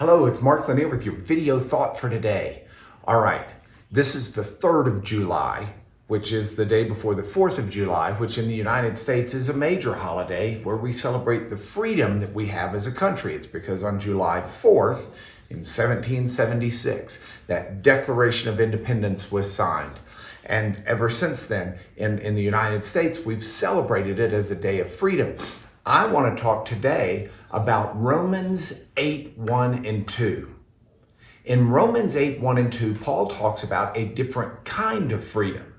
Hello, it's Mark Lanier with your video thought for today. All right, this is the 3rd of July, which is the day before the 4th of July, which in the United States is a major holiday where we celebrate the freedom that we have as a country. It's because on July 4th in 1776, that Declaration of Independence was signed. And ever since then, in the United States, we've celebrated it as a day of freedom. I want to talk today about Romans 8:1 and 2. In Romans 8:1 and 2, Paul talks about a different kind of freedom.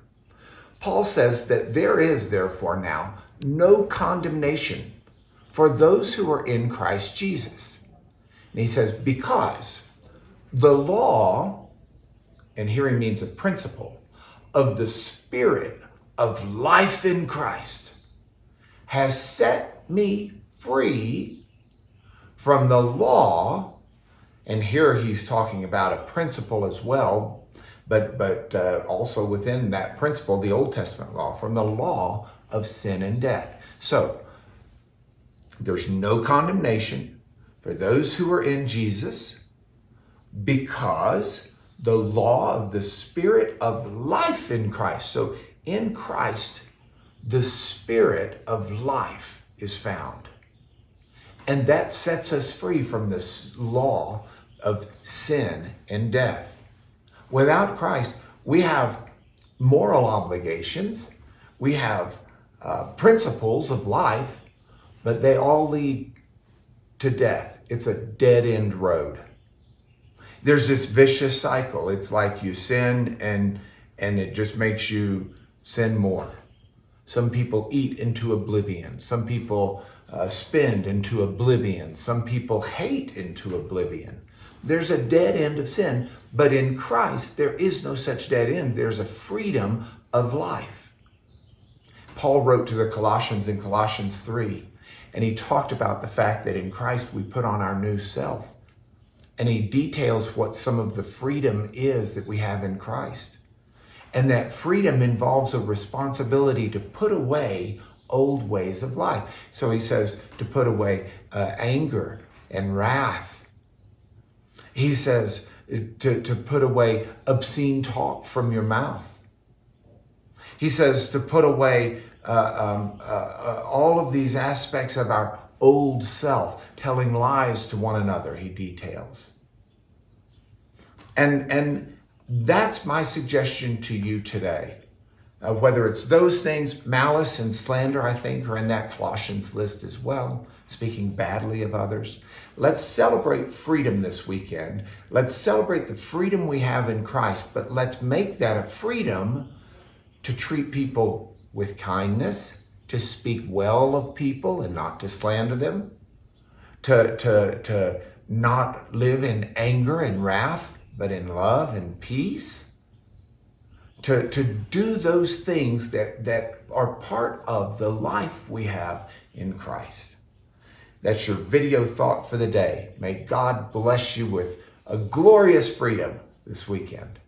Paul says that there is therefore now no condemnation for those who are in Christ Jesus. And he says, because the law, and here he means a principle, of the Spirit of life in Christ has set me free from the law, and here he's talking about a principle as well, but also within that principle, the Old Testament law, from the law of sin and death. So there's no condemnation for those who are in Jesus because the law of the Spirit of life in Christ. So in Christ, the Spirit of life is found. And that sets us free from this law of sin and death. Without Christ, we have moral obligations, we have principles of life, but they all lead to death. It's a dead-end road. There's this vicious cycle. It's like you sin and it just makes you sin more. Some people eat into oblivion. Some people spend into oblivion. Some people hate into oblivion. There's a dead end of sin, but in Christ, there is no such dead end. There's a freedom of life. Paul wrote to the Colossians in Colossians 3, and he talked about the fact that in Christ we put on our new self. And he details what some of the freedom is that we have in Christ. And that freedom involves a responsibility to put away old ways of life. So he says to put away anger and wrath. He says to put away obscene talk from your mouth. He says to put away all of these aspects of our old self, telling lies to one another, he details. And that's my suggestion to you today. Whether it's those things, malice and slander, I think, are in that Colossians list as well, speaking badly of others. Let's celebrate freedom this weekend. Let's celebrate the freedom we have in Christ, but let's make that a freedom to treat people with kindness, to speak well of people and not to slander them, to not live in anger and wrath, but in love and peace, to do those things that are part of the life we have in Christ. That's your video thought for the day. May God bless you with a glorious freedom this weekend.